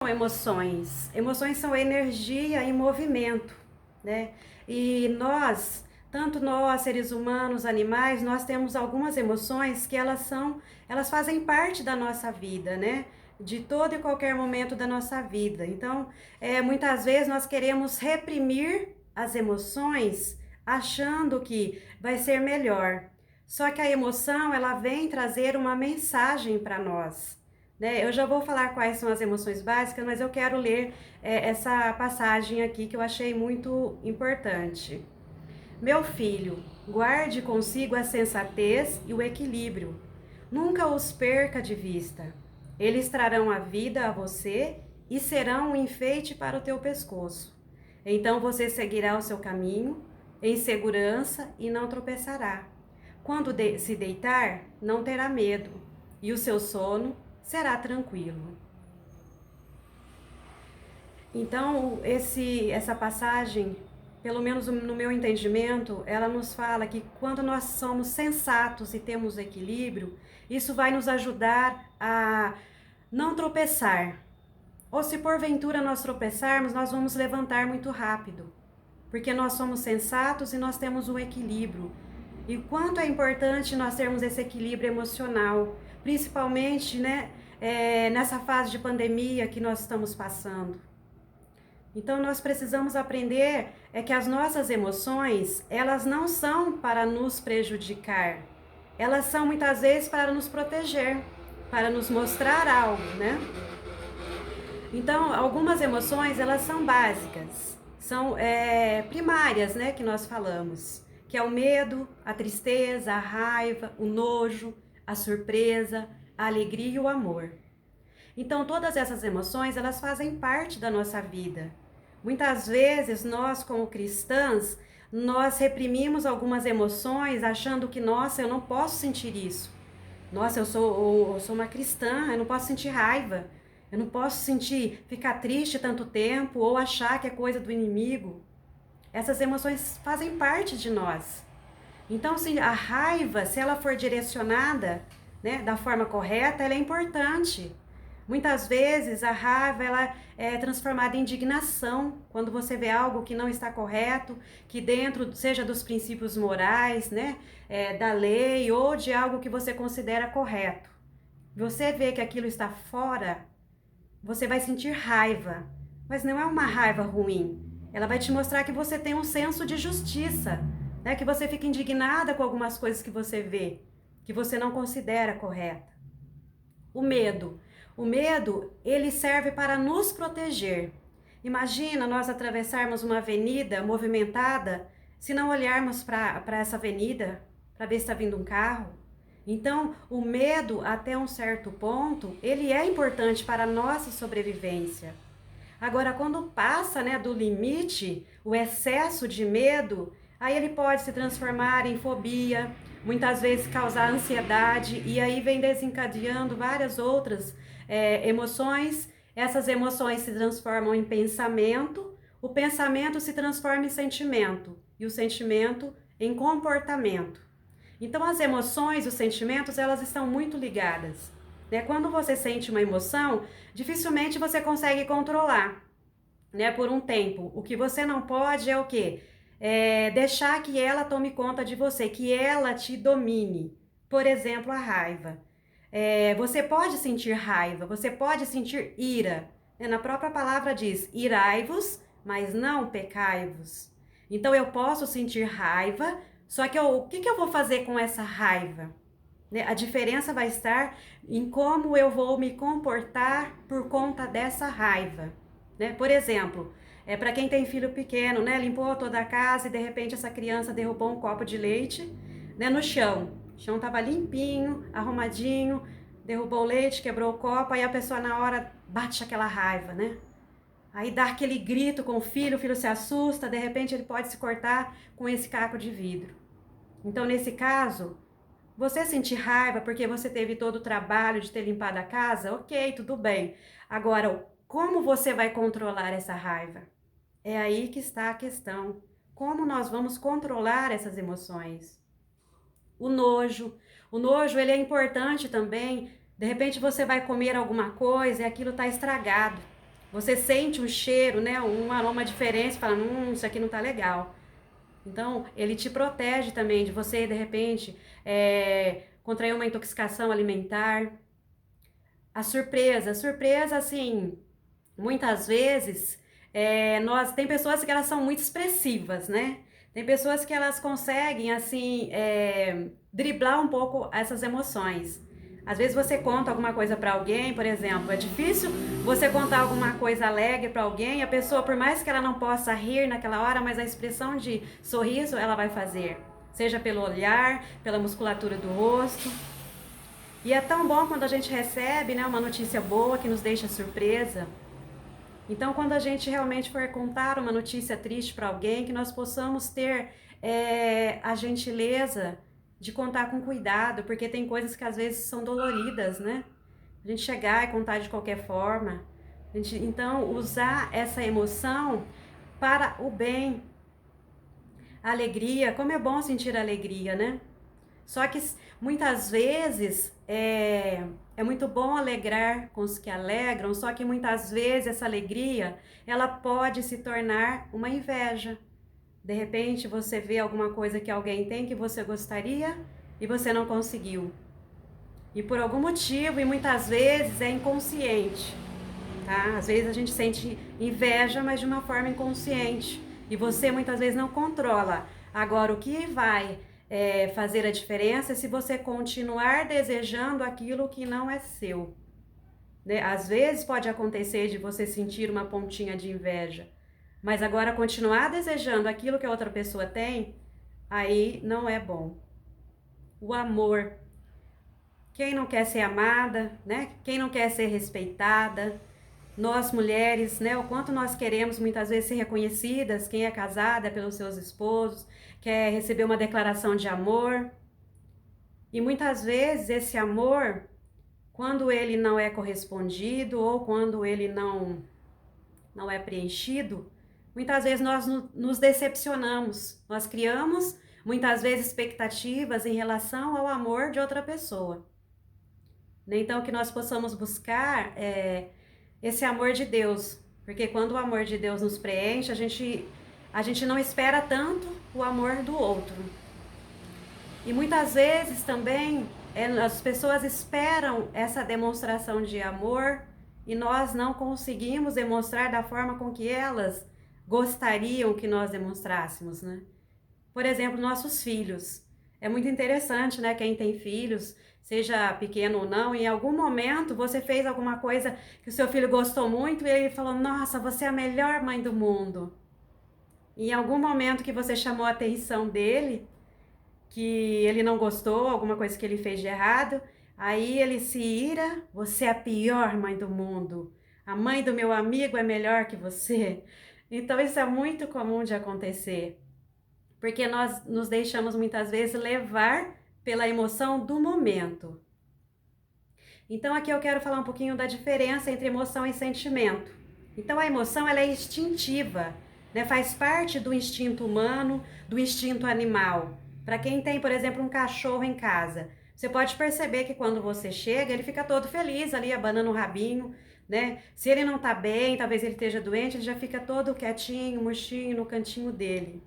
emoções? Emoções são energia em movimento, né? E tanto nós, seres humanos, animais, nós temos algumas emoções que elas fazem parte da nossa vida, né? De todo e qualquer momento da nossa vida. Então, muitas vezes nós queremos reprimir as emoções achando que vai ser melhor. Só que a emoção, ela vem trazer uma mensagem para nós, né? Eu já vou falar quais são as emoções básicas, mas eu quero ler essa passagem aqui que eu achei muito importante. Meu filho, guarde consigo a sensatez e o equilíbrio. Nunca os perca de vista. Eles trarão a vida a você e serão um enfeite para o teu pescoço. Então você seguirá o seu caminho em segurança e não tropeçará. Quando se deitar, não terá medo, e o seu sono será tranquilo. Então, essa passagem, pelo menos no meu entendimento, ela nos fala que quando nós somos sensatos e temos equilíbrio, isso vai nos ajudar a não tropeçar. Ou se porventura nós tropeçarmos, nós vamos levantar muito rápido, porque nós somos sensatos e nós temos um equilíbrio. E quanto é importante nós termos esse equilíbrio emocional, principalmente, né, nessa fase de pandemia que nós estamos passando. Então nós precisamos aprender que as nossas emoções, elas não são para nos prejudicar. Elas são muitas vezes para nos proteger, para nos mostrar algo, né? Então, algumas emoções, elas são básicas, são primárias, né, que nós falamos, que é o medo, a tristeza, a raiva, o nojo, a surpresa, a alegria e o amor. Então, todas essas emoções, elas fazem parte da nossa vida. Muitas vezes, nós como cristãs, nós reprimimos algumas emoções achando que, nossa, eu não posso sentir isso. Nossa, eu sou uma cristã, eu não posso sentir raiva. Eu não posso ficar triste tanto tempo ou achar que é coisa do inimigo. Essas emoções fazem parte de nós. Então, se a raiva, se ela for direcionada, né, da forma correta, ela é importante. Muitas vezes a raiva ela é transformada em indignação quando você vê algo que não está correto, que dentro seja dos princípios morais, né, da lei ou de algo que você considera correto. Você vê que aquilo está fora, você vai sentir raiva, mas não é uma raiva ruim. Ela vai te mostrar que você tem um senso de justiça, né? Que você fica indignada com algumas coisas que você vê, que você não considera correta. O medo. O medo, ele serve para nos proteger. Imagina nós atravessarmos uma avenida movimentada, se não olharmos para essa avenida, para ver se está vindo um carro. Então, o medo, até um certo ponto, ele é importante para a nossa sobrevivência. Agora, quando passa, né, do limite, o excesso de medo, aí ele pode se transformar em fobia, muitas vezes causar ansiedade, e aí vem desencadeando várias outras emoções. Essas emoções se transformam em pensamento, o pensamento se transforma em sentimento, e o sentimento em comportamento. Então, as emoções, os sentimentos, elas estão muito ligadas, né? Quando você sente uma emoção, dificilmente você consegue controlar, né? Por um tempo. O que você não pode é o quê? Deixar que ela tome conta de você, que ela te domine. Por exemplo, a raiva. Você pode sentir raiva, você pode sentir ira, né? Na própria palavra diz, irai-vos, mas não pecai-vos. Então, eu posso sentir raiva, só que o que eu vou fazer com essa raiva? Né? A diferença vai estar em como eu vou me comportar por conta dessa raiva. Né? Por exemplo, para quem tem filho pequeno, né? Limpou toda a casa e de repente essa criança derrubou um copo de leite, né, no chão. O chão estava limpinho, arrumadinho, derrubou o leite, quebrou o copo, aí a pessoa na hora bate aquela raiva, né? Aí dá aquele grito com o filho se assusta, de repente ele pode se cortar com esse caco de vidro. Então, nesse caso, você sentir raiva porque você teve todo o trabalho de ter limpado a casa, ok, tudo bem. Agora, como você vai controlar essa raiva? É aí que está a questão. Como nós vamos controlar essas emoções? O nojo. O nojo, ele é importante também. De repente você vai comer alguma coisa e aquilo está estragado. Você sente um cheiro, né, um aroma diferente, fala, isso aqui não tá legal. Então, ele te protege também de você, de repente, contrair uma intoxicação alimentar. A surpresa, assim, muitas vezes, tem pessoas que elas são muito expressivas, né? Tem pessoas que elas conseguem, assim, driblar um pouco essas emoções. Às vezes você conta alguma coisa para alguém, por exemplo, é difícil você contar alguma coisa alegre para alguém, a pessoa, por mais que ela não possa rir naquela hora, mas a expressão de sorriso ela vai fazer, seja pelo olhar, pela musculatura do rosto. E é tão bom quando a gente recebe, né, uma notícia boa que nos deixa surpresa. Então, quando a gente realmente for contar uma notícia triste para alguém, que nós possamos ter a gentileza de contar com cuidado, porque tem coisas que às vezes são doloridas, né? A gente chegar e contar de qualquer forma. Então, usar essa emoção para o bem. A alegria, como é bom sentir alegria, né? Só que muitas vezes é muito bom alegrar com os que alegram, só que muitas vezes essa alegria ela pode se tornar uma inveja. De repente você vê alguma coisa que alguém tem que você gostaria e você não conseguiu. E por algum motivo, e muitas vezes é inconsciente, tá? Às vezes a gente sente inveja, mas de uma forma inconsciente. E você muitas vezes não controla. Agora, o que vai fazer a diferença é se você continuar desejando aquilo que não é seu. Né? Às vezes pode acontecer de você sentir uma pontinha de inveja, mas agora continuar desejando aquilo que a outra pessoa tem, aí não é bom. O amor. Quem não quer ser amada, né? Quem não quer ser respeitada? Nós mulheres, né, o quanto nós queremos muitas vezes ser reconhecidas, quem é casada pelos seus esposos, quer receber uma declaração de amor. E muitas vezes esse amor, quando ele não é correspondido ou quando ele não é preenchido, muitas vezes nós nos decepcionamos. Nós criamos muitas vezes expectativas em relação ao amor de outra pessoa. Então que nós possamos buscar esse amor de Deus, porque quando o amor de Deus nos preenche, a gente não espera tanto o amor do outro. E muitas vezes também as pessoas esperam essa demonstração de amor e nós não conseguimos demonstrar da forma com que elas gostariam que nós demonstrássemos, né? Por exemplo, nossos filhos. É muito interessante, né? Quem tem filhos, seja pequeno ou não, em algum momento você fez alguma coisa que o seu filho gostou muito e ele falou, nossa, você é a melhor mãe do mundo. E em algum momento que você chamou a atenção dele, que ele não gostou, alguma coisa que ele fez de errado, aí ele se ira, você é a pior mãe do mundo. A mãe do meu amigo é melhor que você. Então isso é muito comum de acontecer. Porque nós nos deixamos muitas vezes levar pela emoção do momento. Então aqui eu quero falar um pouquinho da diferença entre emoção e sentimento. Então a emoção ela é instintiva, né? Faz parte do instinto humano, do instinto animal. Para quem tem, por exemplo, um cachorro em casa, você pode perceber que quando você chega, ele fica todo feliz ali, abanando o rabinho, né? Se ele não tá bem, talvez ele esteja doente, ele já fica todo quietinho, murchinho no cantinho dele.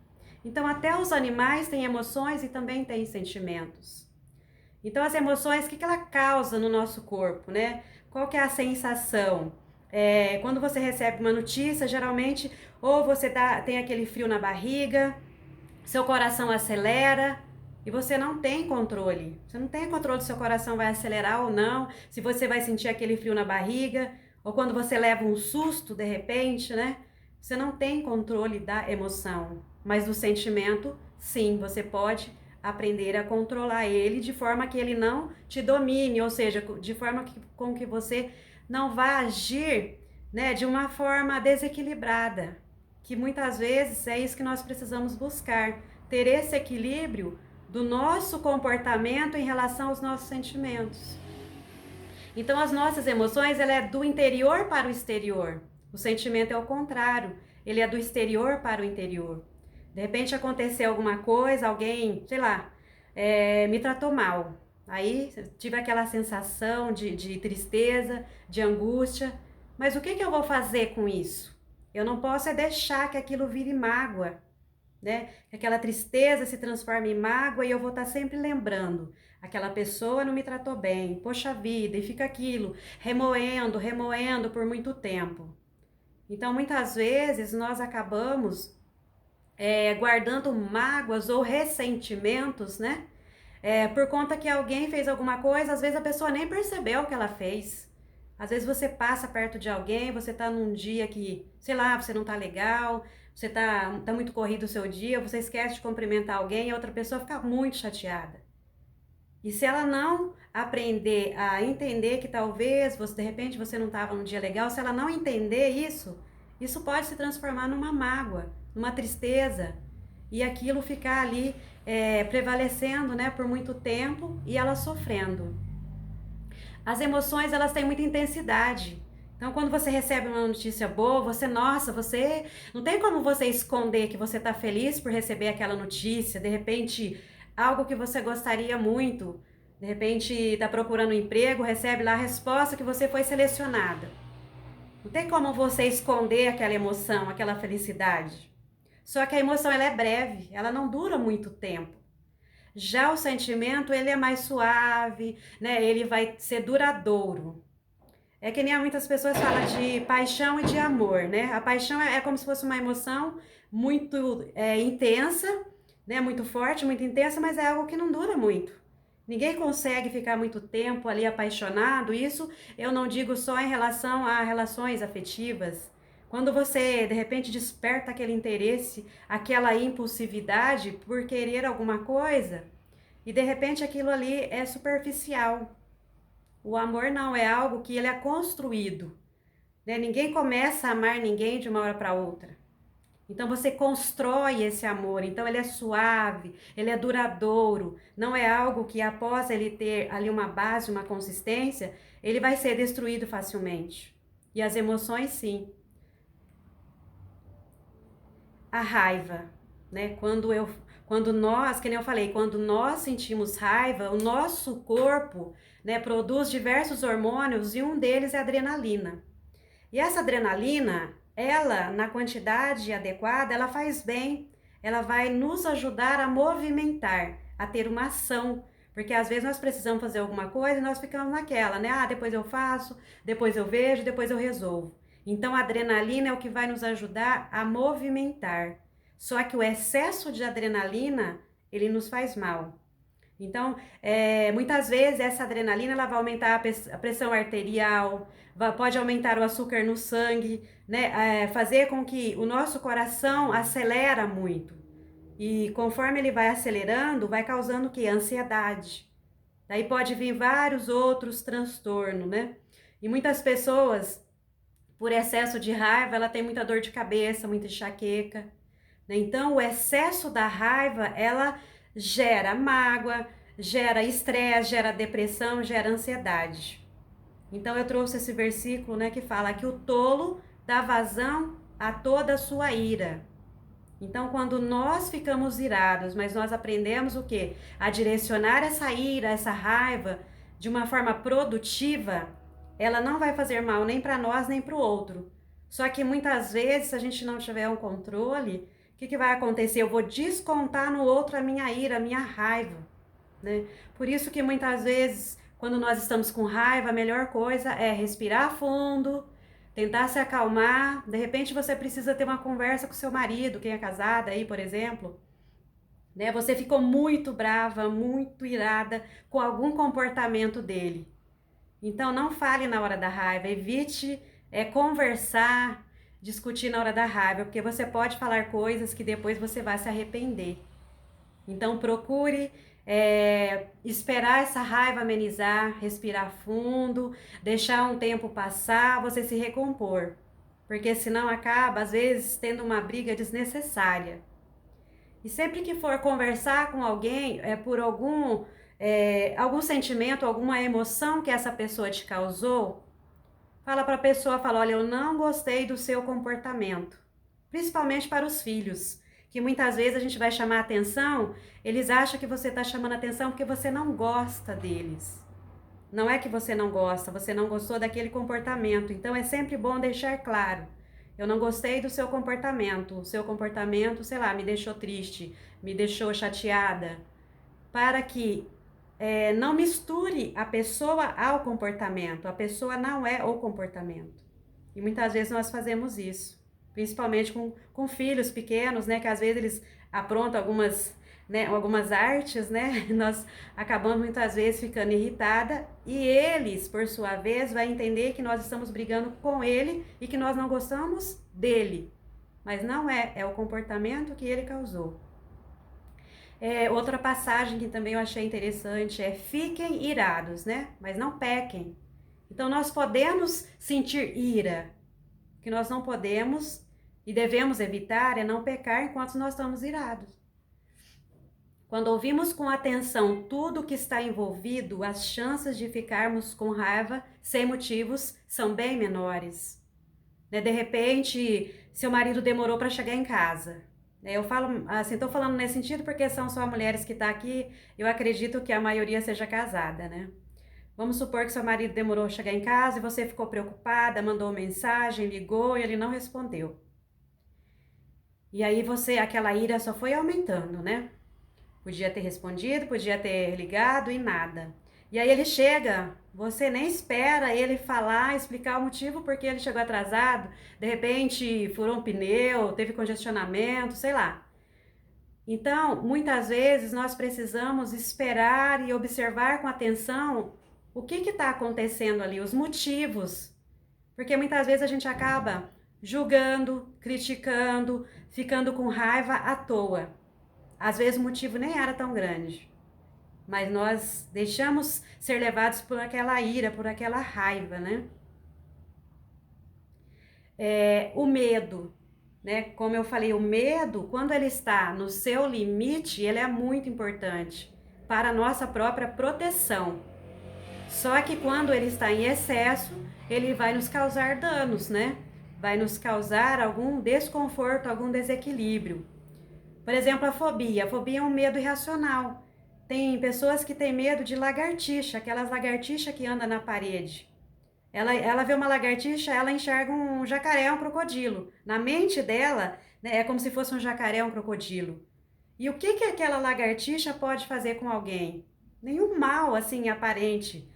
Então, até os animais têm emoções e também têm sentimentos. Então, as emoções, o que ela causa no nosso corpo, né? Qual que é a sensação? Quando você recebe uma notícia, geralmente, ou você tem aquele frio na barriga, seu coração acelera e você não tem controle. Você não tem controle se seu coração vai acelerar ou não, se você vai sentir aquele frio na barriga, ou quando você leva um susto de repente, né? Você não tem controle da emoção, mas do sentimento, sim, você pode aprender a controlar ele de forma que ele não te domine, ou seja, de forma com que você não vá agir, né, de uma forma desequilibrada, que muitas vezes é isso que nós precisamos buscar, ter esse equilíbrio do nosso comportamento em relação aos nossos sentimentos. Então as nossas emoções, ela é do interior para o exterior. O sentimento é o contrário, ele é do exterior para o interior. De repente aconteceu alguma coisa, alguém, sei lá, me tratou mal. Aí tive aquela sensação de tristeza, de angústia, Mas o que que eu vou fazer com isso? Eu não posso é deixar que aquilo vire mágoa, né? Que aquela tristeza se transforme em mágoa e eu vou estar sempre lembrando. Aquela pessoa não me tratou bem, poxa vida, e fica aquilo, remoendo, remoendo por muito tempo. Então, muitas vezes, nós acabamos guardando mágoas ou ressentimentos, né? Por conta que alguém fez alguma coisa, às vezes a pessoa nem percebeu o que ela fez. Às vezes você passa perto de alguém, você tá num dia que, sei lá, você não tá legal, você tá muito corrido o seu dia, você esquece de cumprimentar alguém e a outra pessoa fica muito chateada. E se ela não aprender a entender que talvez você, de repente, você não estava num dia legal, se ela não entender isso, isso pode se transformar numa mágoa, numa tristeza, e aquilo ficar ali prevalecendo, né, por muito tempo e ela sofrendo. As emoções, elas têm muita intensidade. Então, quando você recebe uma notícia boa, você não tem como você esconder que você está feliz por receber aquela notícia, de repente, algo que você gostaria muito, de repente está procurando um emprego, recebe lá a resposta que você foi selecionada. Não tem como você esconder aquela emoção, aquela felicidade. Só que a emoção, ela é breve, ela não dura muito tempo. Já o sentimento, ele é mais suave, né? Ele vai ser duradouro. É que nem muitas pessoas falam de paixão e de amor, né? A paixão é como se fosse uma emoção muito intensa, né? Muito forte, muito intensa, mas é algo que não dura muito. Ninguém consegue ficar muito tempo ali apaixonado. Isso eu não digo só em relação a relações afetivas. Quando você, de repente, desperta aquele interesse, aquela impulsividade por querer alguma coisa, e de repente aquilo ali é superficial. O amor não é algo que ele é construído, né? Ninguém começa a amar ninguém de uma hora para outra. Então você constrói esse amor, então ele é suave, ele é duradouro, não é algo que após ele ter ali uma base, uma consistência, ele vai ser destruído facilmente. E as emoções, sim. A raiva, né? Quando nós, que nem eu falei, quando nós sentimos raiva, o nosso corpo, né, produz diversos hormônios e um deles é a adrenalina. E essa adrenalina, ela, na quantidade adequada, ela faz bem, ela vai nos ajudar a movimentar, a ter uma ação. Porque às vezes nós precisamos fazer alguma coisa e nós ficamos naquela, né? Ah, depois eu faço, depois eu vejo, depois eu resolvo. Então a adrenalina é o que vai nos ajudar a movimentar. Só que o excesso de adrenalina, ele nos faz mal. Então, muitas vezes essa adrenalina ela vai aumentar a pressão arterial, pode aumentar o açúcar no sangue, né? Fazer com que o nosso coração acelera muito. E conforme ele vai acelerando, vai causando o quê? Ansiedade. Daí pode vir vários outros transtornos, né? E muitas pessoas, por excesso de raiva, ela tem muita dor de cabeça, muita enxaqueca, né? Então, o excesso da raiva, ela gera mágoa, gera estresse, gera depressão, gera ansiedade. Então, eu trouxe esse versículo, né, que fala que o tolo dá vazão a toda a sua ira. Então, quando nós ficamos irados, mas nós aprendemos o quê? A direcionar essa ira, essa raiva de uma forma produtiva, ela não vai fazer mal nem para nós, nem para o outro. Só que muitas vezes, se a gente não tiver um controle, o que vai acontecer? Eu vou descontar no outro a minha ira, a minha raiva, né? Por isso que muitas vezes, quando nós estamos com raiva, a melhor coisa é respirar fundo, tentar se acalmar. De repente você precisa ter uma conversa com seu marido, quem é casada aí, por exemplo, né? Você ficou muito brava, muito irada com algum comportamento dele. Então não fale na hora da raiva, evite conversar, discutir na hora da raiva, porque você pode falar coisas que depois você vai se arrepender. Então procure esperar essa raiva amenizar, respirar fundo, deixar um tempo passar, você se recompor. Porque senão acaba, às vezes, tendo uma briga desnecessária. E sempre que for conversar com alguém por algum sentimento, alguma emoção que essa pessoa te causou, fala para a pessoa, fala, olha, eu não gostei do seu comportamento. Principalmente para os filhos, que muitas vezes a gente vai chamar atenção, eles acham que você está chamando atenção porque você não gosta deles. Não é que você não gosta, você não gostou daquele comportamento. Então é sempre bom deixar claro. Eu não gostei do seu comportamento. O seu comportamento, sei lá, me deixou triste, me deixou chateada. Para que não misture a pessoa ao comportamento. A pessoa não é o comportamento. E muitas vezes nós fazemos isso. Principalmente com filhos pequenos, né? Que às vezes eles aprontam algumas artes, né? Nós acabamos muitas vezes ficando irritada e eles, por sua vez, vai entender que nós estamos brigando com ele e que nós não gostamos dele. Mas não é o comportamento que ele causou. Outra passagem que também eu achei interessante é: fiquem irados, né? Mas não pequem. Então nós podemos sentir ira. O que nós não podemos e devemos evitar é não pecar enquanto nós estamos irados. Quando ouvimos com atenção tudo o que está envolvido, as chances de ficarmos com raiva sem motivos são bem menores. De repente, seu marido demorou para chegar em casa. Eu falo assim, estou falando nesse sentido porque são só mulheres que estão aqui, eu acredito que a maioria seja casada, né? Vamos supor que seu marido demorou a chegar em casa e você ficou preocupada, mandou mensagem, ligou e ele não respondeu. E aí aquela ira só foi aumentando, né? Podia ter respondido, podia ter ligado e nada. E aí ele chega, você nem espera ele falar, explicar o motivo porque ele chegou atrasado, de repente furou um pneu, teve congestionamento, sei lá. Então, muitas vezes nós precisamos esperar e observar com atenção o que está acontecendo ali, os motivos. Porque muitas vezes a gente acaba julgando, criticando, ficando com raiva à toa. Às vezes o motivo nem era tão grande, mas nós deixamos ser levados por aquela ira, por aquela raiva, né? O medo, né? Como eu falei, o medo, quando ele está no seu limite, ele é muito importante para a nossa própria proteção. Só que quando ele está em excesso, ele vai nos causar danos, né? Vai nos causar algum desconforto, algum desequilíbrio. Por exemplo, a fobia. A fobia é um medo irracional. Tem pessoas que têm medo de lagartixa, aquelas lagartixas que andam na parede. Ela vê uma lagartixa, ela enxerga um jacaré, um crocodilo. Na mente dela, né, é como se fosse um jacaré, um crocodilo. E o que aquela lagartixa pode fazer com alguém? Nenhum mal, assim, aparente.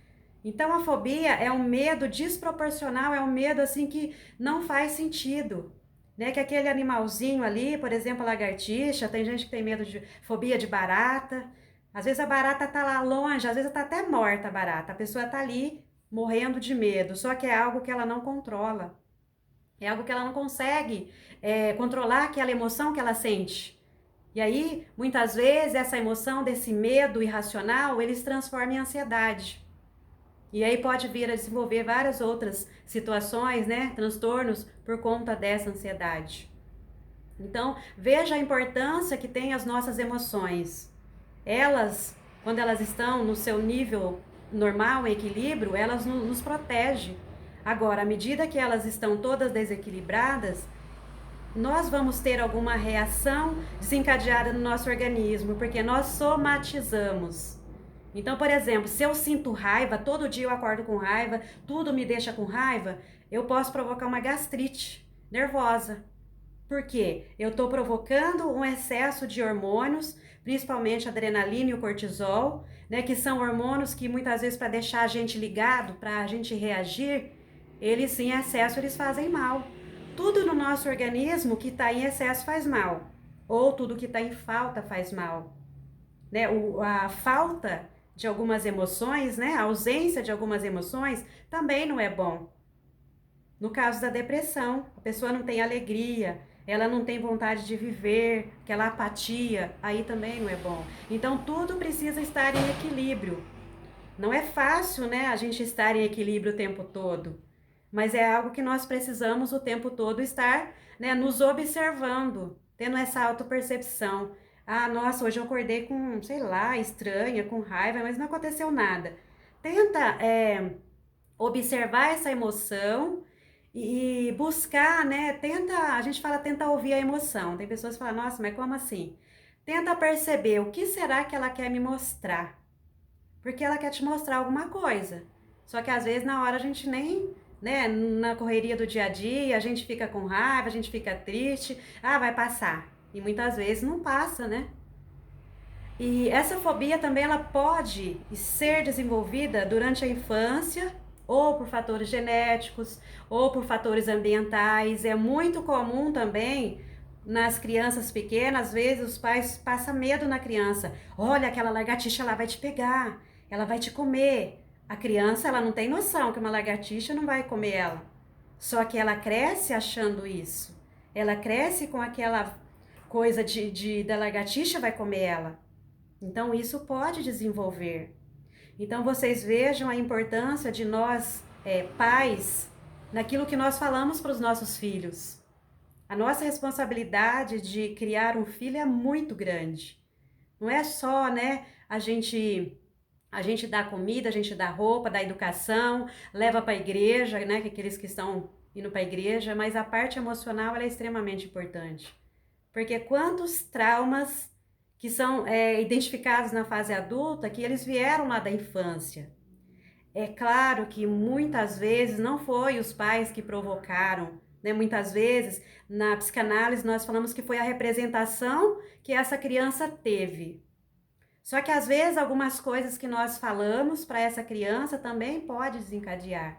Então a fobia é um medo desproporcional, é um medo assim que não faz sentido. Né? Que aquele animalzinho ali, por exemplo, a lagartixa, tem gente que tem medo de fobia de barata. Às vezes a barata tá lá longe, às vezes tá até morta a barata. A pessoa tá ali morrendo de medo, só que é algo que ela não controla. É algo que ela não consegue controlar aquela emoção que ela sente. E aí, muitas vezes, essa emoção desse medo irracional, ele se transforma em ansiedade. E aí pode vir a desenvolver várias outras situações, né, transtornos por conta dessa ansiedade. Então, veja a importância que tem as nossas emoções. Elas, quando elas estão no seu nível normal, em equilíbrio, elas nos protegem. Agora, à medida que elas estão todas desequilibradas, nós vamos ter alguma reação desencadeada no nosso organismo, porque nós somatizamos. Então, por exemplo, se eu sinto raiva, todo dia eu acordo com raiva, tudo me deixa com raiva, eu posso provocar uma gastrite nervosa. Por quê? Eu estou provocando um excesso de hormônios, principalmente a adrenalina e o cortisol, né, que são hormônios que muitas vezes para deixar a gente ligado, para a gente reagir, eles em excesso eles fazem mal. Tudo no nosso organismo que está em excesso faz mal, ou tudo que está em falta faz mal. Né? A falta de algumas emoções, né? A ausência de algumas emoções também não é bom. No caso da depressão, a pessoa não tem alegria, ela não tem vontade de viver, aquela apatia, aí também não é bom. Então tudo precisa estar em equilíbrio. Não é fácil, né, a gente estar em equilíbrio o tempo todo, mas é algo que nós precisamos o tempo todo estar, né, nos observando, tendo essa autopercepção. Ah, nossa, hoje eu acordei com, sei lá, estranha, com raiva, mas não aconteceu nada. Tenta observar essa emoção e buscar, né? A gente fala, tenta ouvir a emoção. Tem pessoas que falam, nossa, mas como assim? Tenta perceber o que será que ela quer me mostrar. porque ela quer te mostrar alguma coisa. Só que às vezes na hora a gente nem, né, na correria do dia a dia, a gente fica com raiva, a gente fica triste, vai passar. E muitas vezes não passa, né? E essa fobia também ela pode ser desenvolvida durante a infância, ou por fatores genéticos, ou por fatores ambientais. É muito comum também nas crianças pequenas, às vezes os pais passam medo na criança. Olha, aquela lagartixa lá vai te pegar, ela vai te comer. A criança ela não tem noção que uma lagartixa não vai comer ela. Só que ela cresce achando isso. Ela cresce com aquela coisa da lagartixa vai comer ela. Então, isso pode desenvolver. Então, vocês vejam a importância de nós, pais, naquilo que nós falamos para os nossos filhos. A nossa responsabilidade de criar um filho é muito grande. Não é só, né, a gente dá comida, a gente dá roupa, dá educação, leva para a igreja, né, que aqueles que estão indo para a igreja, mas a parte emocional ela é extremamente importante. Porque quantos traumas que são identificados na fase adulta, que eles vieram lá da infância. É claro que muitas vezes não foi os pais que provocaram, né? Muitas vezes, na psicanálise, nós falamos que foi a representação que essa criança teve. Só que às vezes algumas coisas que nós falamos para essa criança também pode desencadear.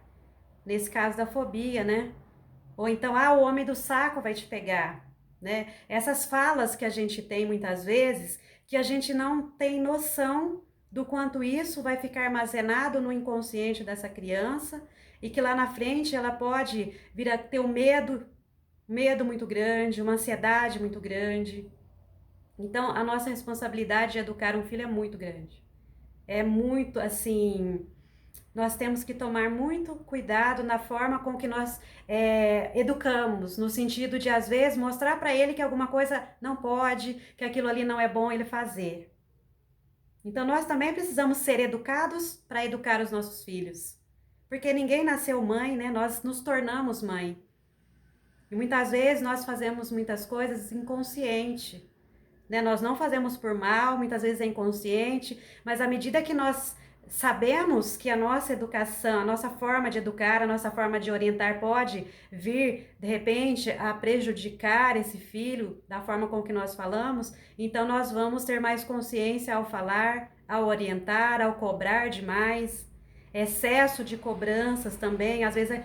Nesse caso da fobia, né? Ou então, o homem do saco vai te pegar, né? Essas falas que a gente tem muitas vezes, que a gente não tem noção do quanto isso vai ficar armazenado no inconsciente dessa criança e que lá na frente ela pode vir a ter um medo muito grande, uma ansiedade muito grande. Então, a nossa responsabilidade de educar um filho é muito grande. É muito, assim, nós temos que tomar muito cuidado na forma com que nós educamos, no sentido de, às vezes, mostrar para ele que alguma coisa não pode, que aquilo ali não é bom ele fazer. Então, nós também precisamos ser educados para educar os nossos filhos. Porque ninguém nasceu mãe, né? Nós nos tornamos mãe. E muitas vezes nós fazemos muitas coisas inconsciente, né? Nós não fazemos por mal, muitas vezes é inconsciente, mas à medida que nós sabemos que a nossa educação, a nossa forma de educar, a nossa forma de orientar pode vir, de repente, a prejudicar esse filho da forma com que nós falamos, então nós vamos ter mais consciência ao falar, ao orientar, ao cobrar demais. Excesso de cobranças também, às vezes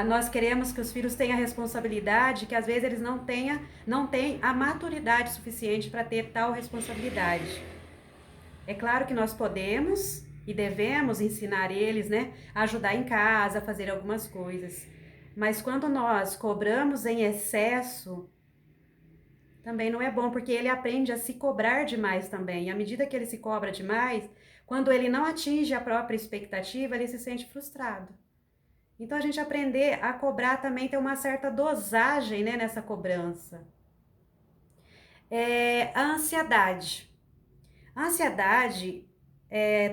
nós queremos que os filhos tenham a responsabilidade, que às vezes eles não têm a maturidade suficiente para ter tal responsabilidade. É claro que nós podemos e devemos ensinar eles, né, a ajudar em casa, a fazer algumas coisas. Mas quando nós cobramos em excesso, também não é bom, porque ele aprende a se cobrar demais também. E à medida que ele se cobra demais, quando ele não atinge a própria expectativa, ele se sente frustrado. Então a gente aprender a cobrar também tem uma certa dosagem, né, nessa cobrança. A ansiedade. A ansiedade,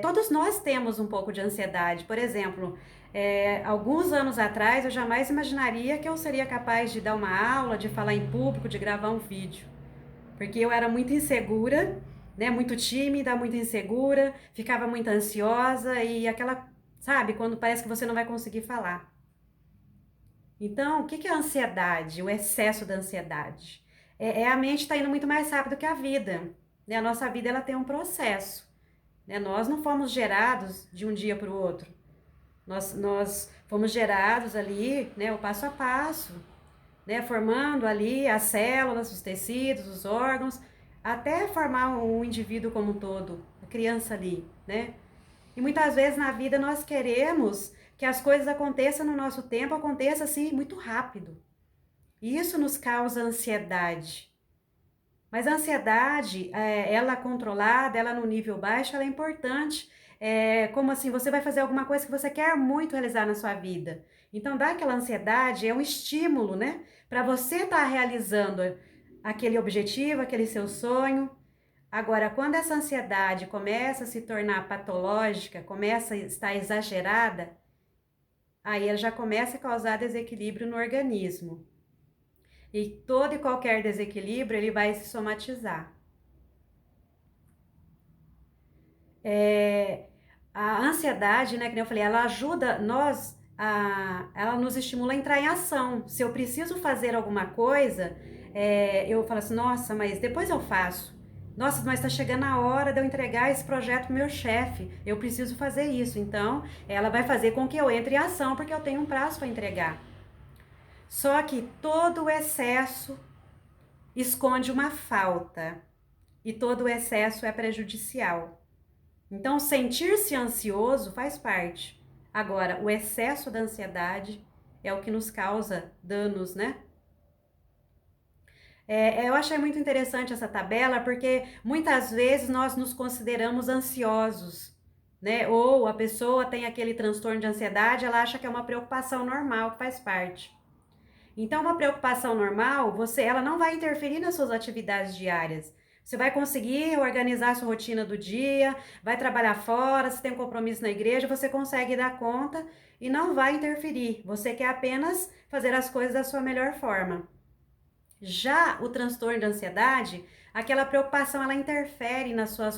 todos nós temos um pouco de ansiedade. Por exemplo, alguns anos atrás eu jamais imaginaria que eu seria capaz de dar uma aula, de falar em público, de gravar um vídeo. Porque eu era muito insegura, né? Muito tímida, muito insegura, ficava muito ansiosa e aquela, sabe, quando parece que você não vai conseguir falar. Então, o que é a ansiedade, o excesso da ansiedade? A mente está indo muito mais rápido que a vida, né? A nossa vida ela tem um processo, né? Nós não fomos gerados de um dia para o outro. Nós fomos gerados ali, né, o passo a passo, né, formando ali as células, os tecidos, os órgãos, até formar um indivíduo como um todo, a criança ali, né? E muitas vezes na vida nós queremos que as coisas aconteçam no nosso tempo, aconteça assim muito rápido. E isso nos causa ansiedade. Mas a ansiedade, ela controlada, ela no nível baixo, ela é importante. Como assim, você vai fazer alguma coisa que você quer muito realizar na sua vida. Então, dá aquela ansiedade, é um estímulo, né? Para você estar realizando aquele objetivo, aquele seu sonho. Agora, quando essa ansiedade começa a se tornar patológica, começa a estar exagerada, aí ela já começa a causar desequilíbrio no organismo. E todo e qualquer desequilíbrio, ele vai se somatizar. a ansiedade, né, que nem eu falei, ela ajuda nós, ela nos estimula a entrar em ação. Se eu preciso fazer alguma coisa, eu falo assim, nossa, mas depois eu faço. Nossa, mas está chegando a hora de eu entregar esse projeto pro meu chefe. Eu preciso fazer isso. Então, ela vai fazer com que eu entre em ação, porque eu tenho um prazo para entregar. Só que todo o excesso esconde uma falta. E todo o excesso é prejudicial. Então, sentir-se ansioso faz parte. Agora, o excesso da ansiedade é o que nos causa danos, né? Eu achei muito interessante essa tabela porque muitas vezes nós nos consideramos ansiosos, né? Ou a pessoa tem aquele transtorno de ansiedade, ela acha que é uma preocupação normal, que faz parte. Então, uma preocupação normal, ela não vai interferir nas suas atividades diárias. Você vai conseguir organizar a sua rotina do dia, vai trabalhar fora, se tem um compromisso na igreja, você consegue dar conta e não vai interferir. Você quer apenas fazer as coisas da sua melhor forma. Já o transtorno de ansiedade, aquela preocupação, ela interfere na sua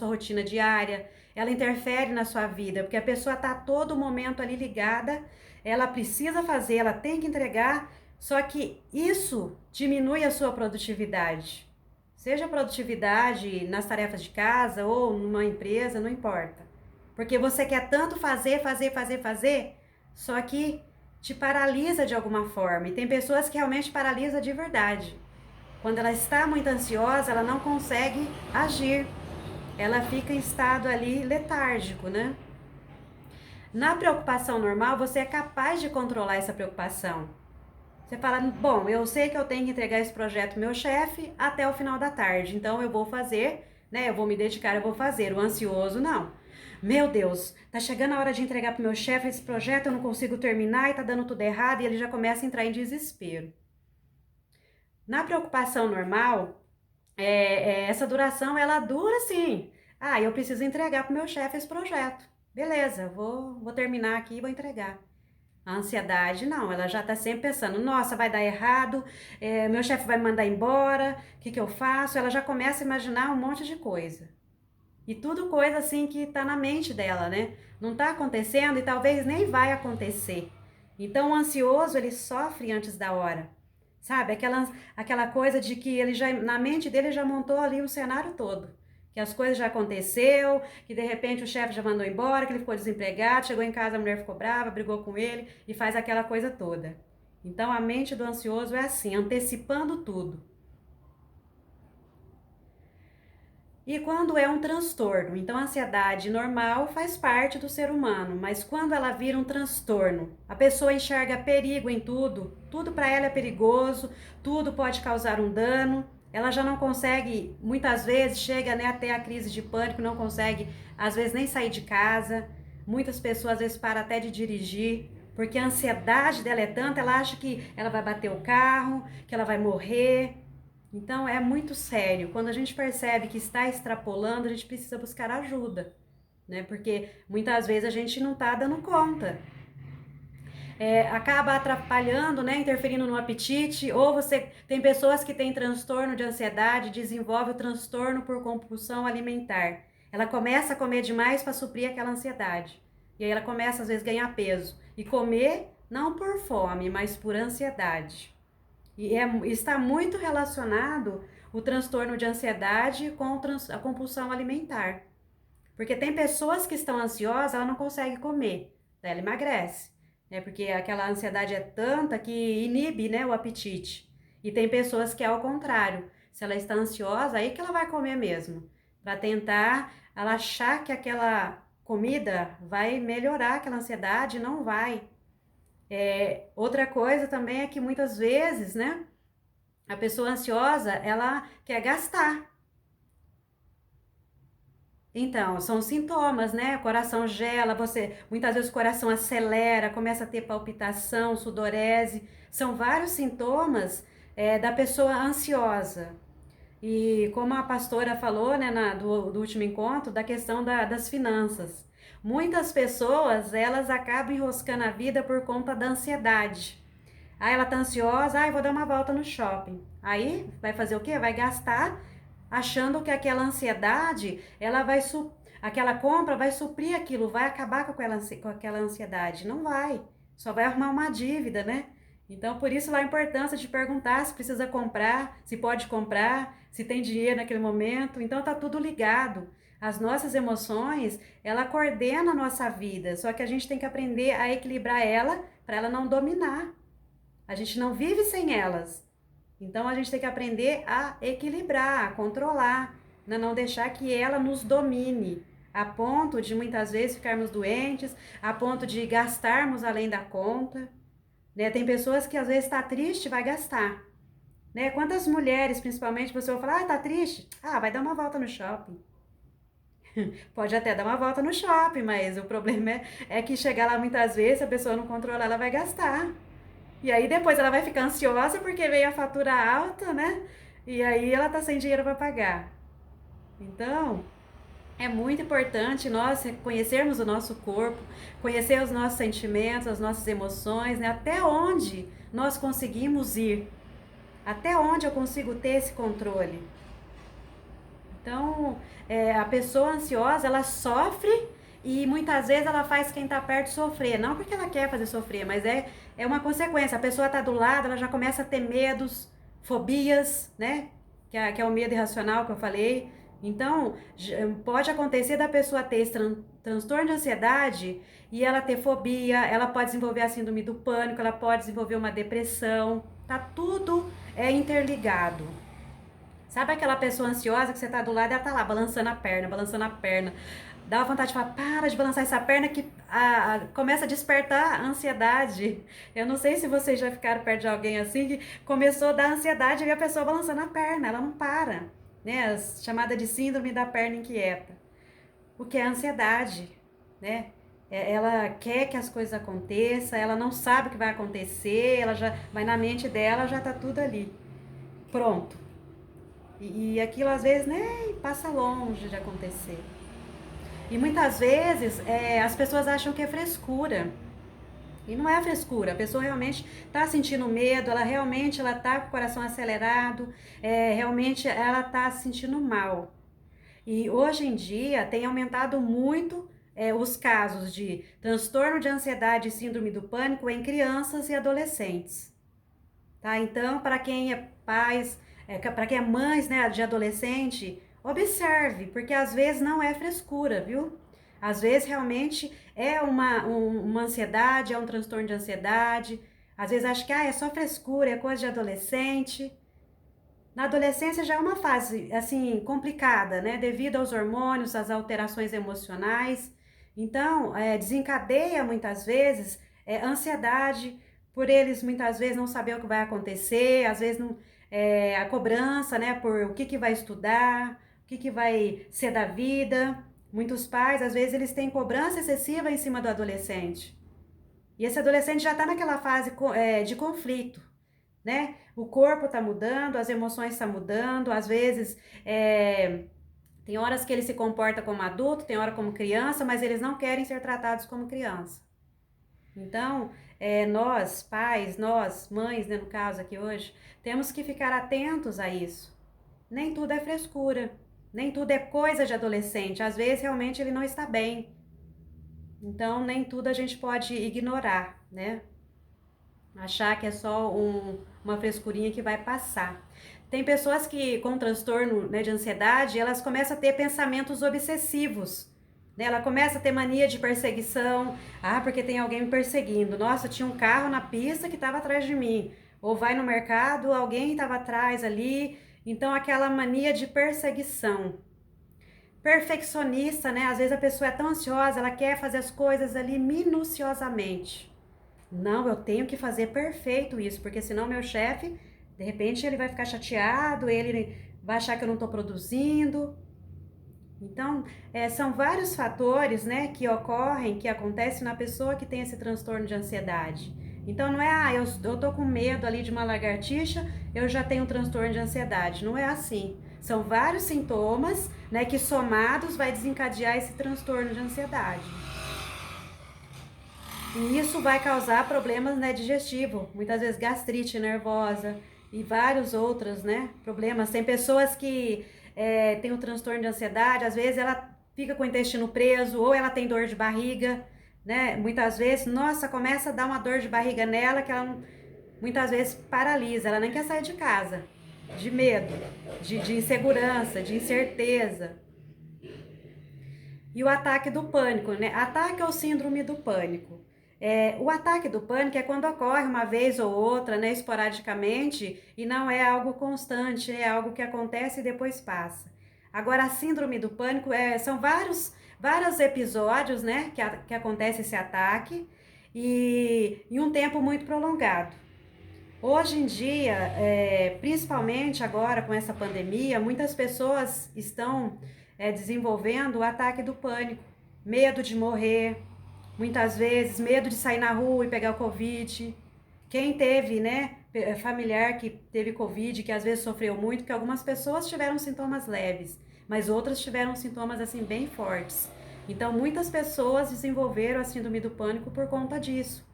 rotina diária, ela interfere na sua vida, porque a pessoa está a todo momento ali ligada, ela precisa fazer, ela tem que entregar, só que isso diminui a sua produtividade. Seja produtividade nas tarefas de casa ou numa empresa, não importa. Porque você quer tanto fazer, só que te paralisa de alguma forma. E tem pessoas que realmente paralisa de verdade. Quando ela está muito ansiosa, ela não consegue agir. Ela fica em estado ali letárgico, né? Na preocupação normal, você é capaz de controlar essa preocupação. Você fala, bom, eu sei que eu tenho que entregar esse projeto pro meu chefe até o final da tarde, então eu vou fazer, né? Eu vou me dedicar, eu vou fazer. O ansioso, não. Meu Deus, tá chegando a hora de entregar pro meu chefe esse projeto, eu não consigo terminar e tá dando tudo errado, e ele já começa a entrar em desespero. Na preocupação normal, essa duração, ela dura assim. Ah, eu preciso entregar pro meu chefe esse projeto. Beleza, vou terminar aqui e vou entregar. A ansiedade, não, ela já tá sempre pensando, nossa, vai dar errado, meu chefe vai me mandar embora, o que eu faço? Ela já começa a imaginar um monte de coisa. E tudo coisa assim que tá na mente dela, né? Não tá acontecendo e talvez nem vai acontecer. Então o ansioso, ele sofre antes da hora. Sabe? Aquela coisa de que ele já, na mente dele, já montou ali o cenário todo. Que as coisas já aconteceu, que de repente o chefe já mandou embora, que ele ficou desempregado, chegou em casa, a mulher ficou brava, brigou com ele e faz aquela coisa toda. Então a mente do ansioso é assim, antecipando tudo. E quando é um transtorno? Então, a ansiedade normal faz parte do ser humano, mas quando ela vira um transtorno, a pessoa enxerga perigo em tudo, tudo para ela é perigoso, tudo pode causar um dano, ela já não consegue, muitas vezes, chega, né, até a crise de pânico, não consegue, às vezes, nem sair de casa, muitas pessoas, às vezes, param até de dirigir, porque a ansiedade dela é tanta, ela acha que ela vai bater o carro, que ela vai morrer. Então é muito sério. Quando a gente percebe que está extrapolando, a gente precisa buscar ajuda, né? Porque muitas vezes a gente não está dando conta. Acaba atrapalhando, né? Interferindo no apetite. Ou você tem pessoas que têm transtorno de ansiedade, desenvolve o transtorno por compulsão alimentar. Ela começa a comer demais para suprir aquela ansiedade. E aí ela começa às vezes a ganhar peso. E comer não por fome, mas por ansiedade. E está muito relacionado o transtorno de ansiedade com a compulsão alimentar. Porque tem pessoas que estão ansiosas, ela não consegue comer, daí ela emagrece. Né? Porque aquela ansiedade é tanta que inibe, né, o apetite. E tem pessoas que é ao contrário. Se ela está ansiosa, aí que ela vai comer mesmo. Para tentar, ela achar que aquela comida vai melhorar aquela ansiedade, não vai. Outra coisa também é que muitas vezes, né, a pessoa ansiosa, ela quer gastar. Então, são sintomas, né? O coração gela, muitas vezes o coração acelera, começa a ter palpitação, sudorese. São vários sintomas da pessoa ansiosa. E como a pastora falou, né, do último encontro, da questão das finanças. Muitas pessoas, elas acabam enroscando a vida por conta da ansiedade. Ah, ela tá ansiosa, eu vou dar uma volta no shopping. Aí vai fazer o quê? Vai gastar achando que aquela ansiedade, ela vai aquela compra vai suprir aquilo, vai acabar com aquela ansiedade. Não vai, só vai arrumar uma dívida, né? Então, por isso lá a importância de perguntar se precisa comprar, se pode comprar, se tem dinheiro naquele momento. Então, tá tudo ligado. As nossas emoções, ela coordena a nossa vida, só que a gente tem que aprender a equilibrar ela para ela não dominar. A gente não vive sem elas. Então, a gente tem que aprender a equilibrar, a controlar, né? Não deixar que ela nos domine, a ponto de muitas vezes ficarmos doentes, a ponto de gastarmos além da conta. Né? Tem pessoas que às vezes está triste e vai gastar. Né? Quantas mulheres, principalmente, você vai falar, tá triste? Ah, vai dar uma volta no shopping. Pode até dar uma volta no shopping, mas o problema é que chegar lá muitas vezes, se a pessoa não controlar, ela vai gastar. E aí depois ela vai ficar ansiosa porque veio a fatura alta, né? E aí ela tá sem dinheiro para pagar. Então, é muito importante nós conhecermos o nosso corpo, conhecer os nossos sentimentos, as nossas emoções, né? Até onde nós conseguimos ir, até onde eu consigo ter esse controle. Então, a pessoa ansiosa, ela sofre e muitas vezes ela faz quem está perto sofrer. Não porque ela quer fazer sofrer, mas é uma consequência. A pessoa está do lado, ela já começa a ter medos, fobias, né? Que é o medo irracional que eu falei. Então, pode acontecer da pessoa ter esse transtorno de ansiedade e ela ter fobia, ela pode desenvolver a síndrome do pânico, ela pode desenvolver uma depressão. Tá tudo interligado. Sabe aquela pessoa ansiosa que você tá do lado e ela tá lá balançando a perna, balançando a perna. Dá uma vontade de falar, para de balançar essa perna que começa a despertar a ansiedade. Eu não sei se vocês já ficaram perto de alguém assim que começou a dar ansiedade e a pessoa balançando a perna, ela não para. Né? Chamada de síndrome da perna inquieta. O que é ansiedade, né? Ela quer que as coisas aconteçam, ela não sabe o que vai acontecer, ela já vai na mente dela, já tá tudo ali. Pronto. E aquilo às vezes nem passa longe de acontecer. E muitas vezes as pessoas acham que é frescura. E não é frescura, a pessoa realmente está sentindo medo, ela está com o coração acelerado, realmente ela está se sentindo mal. E hoje em dia tem aumentado muito os casos de transtorno de ansiedade e síndrome do pânico em crianças e adolescentes. Tá? Então, para quem é pais, para quem é mães, né, de adolescente, observe, porque às vezes não é frescura, viu? Às vezes realmente é uma ansiedade, é um transtorno de ansiedade. Às vezes acha que é só frescura, é coisa de adolescente. Na adolescência já é uma fase assim complicada, né? Devido aos hormônios, às alterações emocionais. Então, desencadeia muitas vezes ansiedade por eles muitas vezes não saber o que vai acontecer, às vezes não, a cobrança, né? Por o que vai estudar, o que vai ser da vida. Muitos pais, às vezes, eles têm cobrança excessiva em cima do adolescente. E esse adolescente já está naquela fase de conflito, né? O corpo está mudando, as emoções estão mudando, às vezes tem horas que ele se comporta como adulto, tem hora como criança, mas eles não querem ser tratados como criança. Então, nós, pais, nós, mães, né, no caso aqui hoje, temos que ficar atentos a isso. Nem tudo é frescura, nem tudo é coisa de adolescente, às vezes realmente ele não está bem. Então, nem tudo a gente pode ignorar, né? Achar que é só uma frescurinha que vai passar. Tem pessoas que com transtorno, né, de ansiedade, elas começam a ter pensamentos obsessivos. Né? Ela começa a ter mania de perseguição. Ah, porque tem alguém me perseguindo. Nossa, tinha um carro na pista que estava atrás de mim. Ou vai no mercado, alguém estava atrás ali. Então, aquela mania de perseguição. Perfeccionista, né? Às vezes a pessoa é tão ansiosa, ela quer fazer as coisas ali minuciosamente. Não, eu tenho que fazer perfeito isso, porque senão meu chefe, de repente, ele vai ficar chateado, ele vai achar que eu não estou produzindo. Então, são vários fatores, né, que ocorrem, que acontecem na pessoa que tem esse transtorno de ansiedade. Então, não é, eu tô com medo ali de uma lagartixa, eu já tenho um transtorno de ansiedade. Não é assim. São vários sintomas, né, que somados vai desencadear esse transtorno de ansiedade. E isso vai causar problemas, né, digestivos, muitas vezes gastrite nervosa e vários outros, né, problemas. Tem pessoas que têm um transtorno de ansiedade, às vezes ela fica com o intestino preso, ou ela tem dor de barriga, né? Muitas vezes, nossa, começa a dar uma dor de barriga nela que ela muitas vezes paralisa, ela nem quer sair de casa, de medo, de insegurança, de incerteza. E o ataque do pânico, né? Ataque ou síndrome do pânico. O ataque do pânico é quando ocorre uma vez ou outra, né, esporadicamente, e não é algo constante, é algo que acontece e depois passa. Agora, a síndrome do pânico são vários episódios, né, que acontece esse ataque e em um tempo muito prolongado. Hoje em dia, principalmente agora com essa pandemia, muitas pessoas estão desenvolvendo o ataque do pânico, medo de morrer, muitas vezes medo de sair na rua e pegar o Covid. Quem teve, né, familiar que teve Covid, que às vezes sofreu muito, que algumas pessoas tiveram sintomas leves, mas outras tiveram sintomas assim bem fortes. Então, muitas pessoas desenvolveram a síndrome do pânico por conta disso.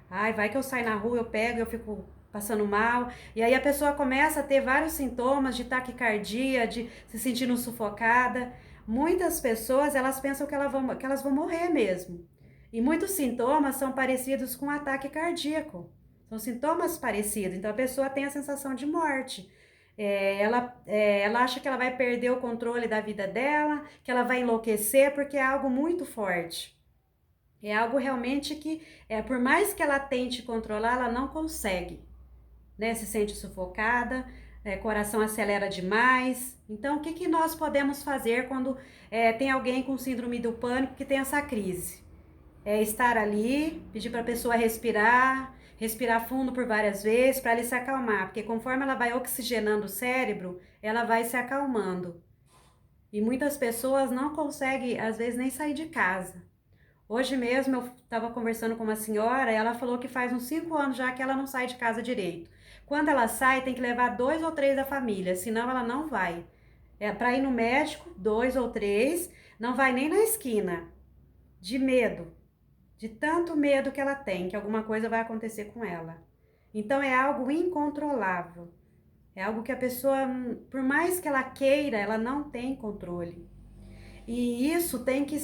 Ai, vai que eu saio na rua, eu pego, eu fico passando mal. E aí a pessoa começa a ter vários sintomas de taquicardia, de se sentindo sufocada. Muitas pessoas, elas pensam que elas vão morrer mesmo. E muitos sintomas são parecidos com ataque cardíaco. São sintomas parecidos. Então a pessoa tem a sensação de morte. Ela acha que ela vai perder o controle da vida dela, que ela vai enlouquecer, porque é algo muito forte. É algo realmente que, por mais que ela tente controlar, ela não consegue, né? Se sente sufocada, coração acelera demais. Então, o que, que nós podemos fazer quando tem alguém com síndrome do pânico que tem essa crise? É estar ali, pedir para a pessoa respirar fundo por várias vezes para ele se acalmar, porque conforme ela vai oxigenando o cérebro, ela vai se acalmando. E muitas pessoas não conseguem, às vezes, nem sair de casa. Hoje mesmo eu estava conversando com uma senhora e ela falou que faz uns 5 anos já que ela não sai de casa direito. Quando ela sai, tem que levar 2 ou 3 da família, senão ela não vai. Para ir no médico, 2 ou 3, não vai nem na esquina, de medo, de tanto medo que ela tem, que alguma coisa vai acontecer com ela. Então é algo incontrolável, é algo que a pessoa, por mais que ela queira, ela não tem controle. E isso tem que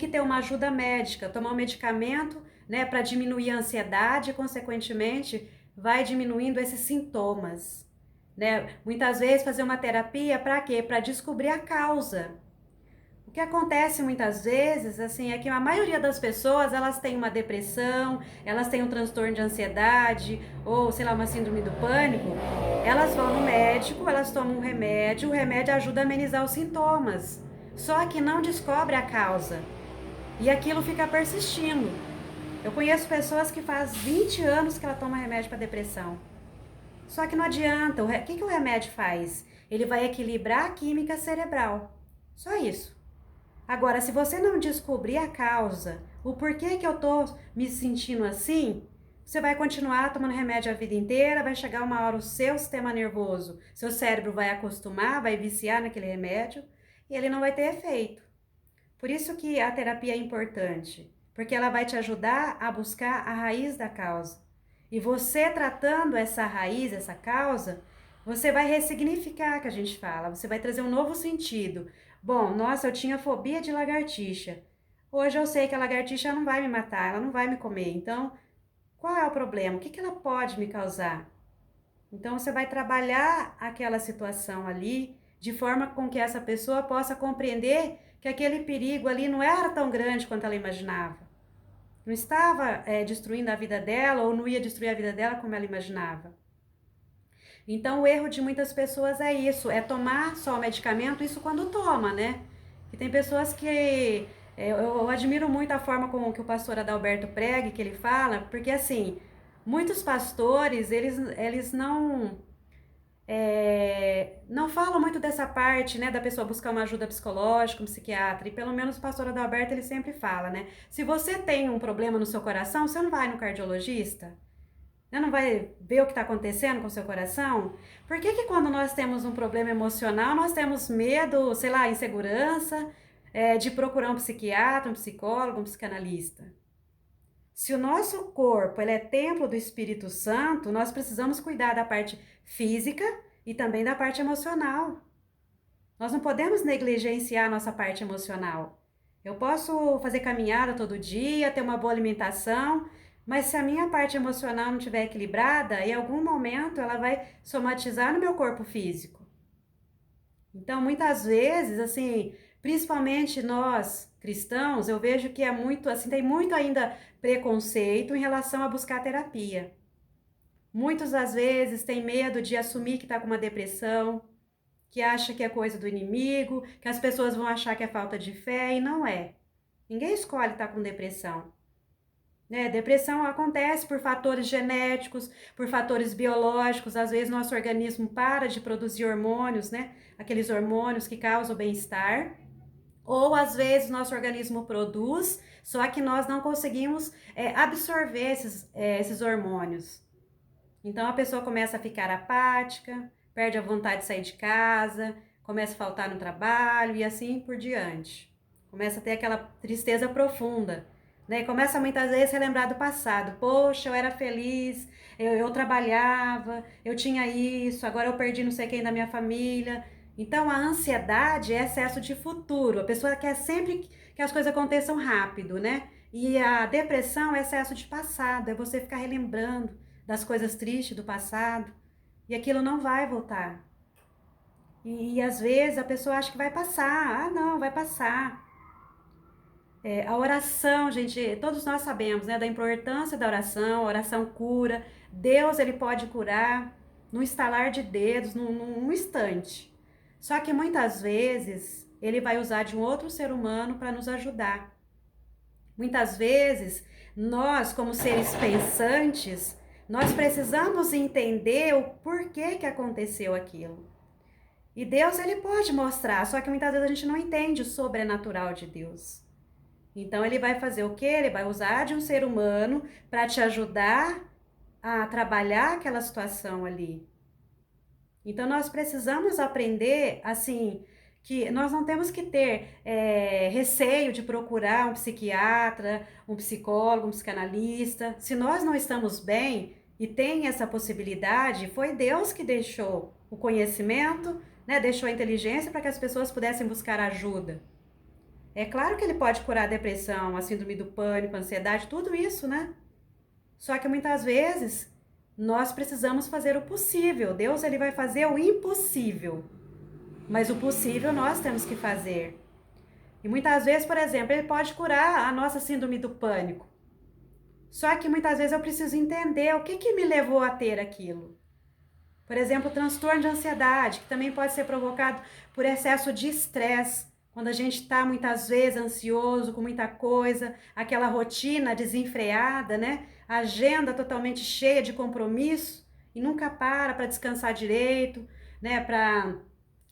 ter uma ajuda médica, tomar um medicamento, né, para diminuir a ansiedade e, consequentemente, vai diminuindo esses sintomas, né? Muitas vezes fazer uma terapia para quê? Para descobrir a causa. O que acontece muitas vezes, assim, é que a maioria das pessoas, elas têm uma depressão, elas têm um transtorno de ansiedade, ou, sei lá, uma síndrome do pânico, elas vão no médico, elas tomam um remédio, o remédio ajuda a amenizar os sintomas, só que não descobre a causa. E aquilo fica persistindo. Eu conheço pessoas que faz 20 anos que ela toma remédio para depressão. Só que não adianta. O que o remédio faz? Ele vai equilibrar a química cerebral. Só isso. Agora, se você não descobrir a causa, o porquê que eu tô me sentindo assim, você vai continuar tomando remédio a vida inteira, vai chegar uma hora o seu sistema nervoso, seu cérebro vai acostumar, vai viciar naquele remédio e ele não vai ter efeito. Por isso que a terapia é importante, porque ela vai te ajudar a buscar a raiz da causa. E você tratando essa raiz, essa causa, você vai ressignificar, que a gente fala, você vai trazer um novo sentido. Bom, nossa, eu tinha fobia de lagartixa. Hoje eu sei que a lagartixa não vai me matar, ela não vai me comer. Então, qual é o problema? O que ela pode me causar? Então, você vai trabalhar aquela situação ali de forma com que essa pessoa possa compreender que aquele perigo ali não era tão grande quanto ela imaginava. Não estava destruindo a vida dela ou não ia destruir a vida dela como ela imaginava. Então o erro de muitas pessoas é isso, é tomar só o medicamento, isso quando toma, né? E tem pessoas que... eu admiro muito a forma como que o pastor Adalberto prega, que ele fala, porque assim, muitos pastores, eles não falam muito dessa parte, né, da pessoa buscar uma ajuda psicológica, um psiquiatra, e pelo menos o pastor Adalberto, ele sempre fala, né, se você tem um problema no seu coração, você não vai no cardiologista? Você não vai ver o que está acontecendo com o seu coração? Por que que quando nós temos um problema emocional, nós temos medo, sei lá, insegurança, de procurar um psiquiatra, um psicólogo, um psicanalista? Se o nosso corpo ele é templo do Espírito Santo, nós precisamos cuidar da parte física e também da parte emocional. Nós não podemos negligenciar a nossa parte emocional. Eu posso fazer caminhada todo dia, ter uma boa alimentação, mas se a minha parte emocional não estiver equilibrada, em algum momento ela vai somatizar no meu corpo físico. Então, muitas vezes, assim, principalmente nós cristãos, eu vejo que é muito, assim, tem muito ainda preconceito em relação a buscar terapia. Muitos, às vezes, têm medo de assumir que está com uma depressão, que acha que é coisa do inimigo, que as pessoas vão achar que é falta de fé, e não é. Ninguém escolhe estar com depressão. Né? Depressão acontece por fatores genéticos, por fatores biológicos. Às vezes nosso organismo para de produzir hormônios, né? Aqueles hormônios que causam bem-estar. Ou às vezes nosso organismo produz, só que nós não conseguimos absorver esses hormônios. Então a pessoa começa a ficar apática, perde a vontade de sair de casa, começa a faltar no trabalho e assim por diante. Começa a ter aquela tristeza profunda, né? E começa muitas vezes a relembrar do passado. Poxa, eu era feliz, eu trabalhava, eu tinha isso, agora eu perdi não sei quem da minha família. Então a ansiedade é excesso de futuro. A pessoa quer sempre que as coisas aconteçam rápido, né? E a depressão é excesso de passado, é você ficar relembrando das coisas tristes do passado, e aquilo não vai voltar. E às vezes a pessoa acha que vai passar. Ah, não, vai passar. A oração, gente, todos nós sabemos, né, da importância da oração. A oração cura. Deus, ele pode curar num estalar de dedos, num instante. Só que muitas vezes ele vai usar de um outro ser humano para nos ajudar. Muitas vezes, nós, como seres pensantes, nós precisamos entender o porquê que aconteceu aquilo. E Deus, ele pode mostrar, só que muitas vezes a gente não entende o sobrenatural de Deus. Então, ele vai fazer o quê? Ele vai usar de um ser humano para te ajudar a trabalhar aquela situação ali. Então, nós precisamos aprender, assim, que nós não temos que ter receio de procurar um psiquiatra, um psicólogo, um psicanalista. Se nós não estamos bem e tem essa possibilidade, foi Deus que deixou o conhecimento, né? Deixou a inteligência para que as pessoas pudessem buscar ajuda. É claro que ele pode curar a depressão, a síndrome do pânico, a ansiedade, tudo isso, né? Só que muitas vezes nós precisamos fazer o possível. Deus, ele vai fazer o impossível. Mas o possível nós temos que fazer. E muitas vezes, por exemplo, ele pode curar a nossa síndrome do pânico. Só que muitas vezes eu preciso entender o que me levou a ter aquilo. Por exemplo, o transtorno de ansiedade, que também pode ser provocado por excesso de estresse. Quando a gente está muitas vezes ansioso com muita coisa, aquela rotina desenfreada, né? A agenda totalmente cheia de compromisso e nunca para descansar direito, né? Para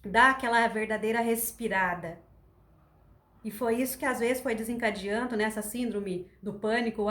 dar aquela verdadeira respirada. E foi isso que às vezes foi desencadeando nessa síndrome do pânico ou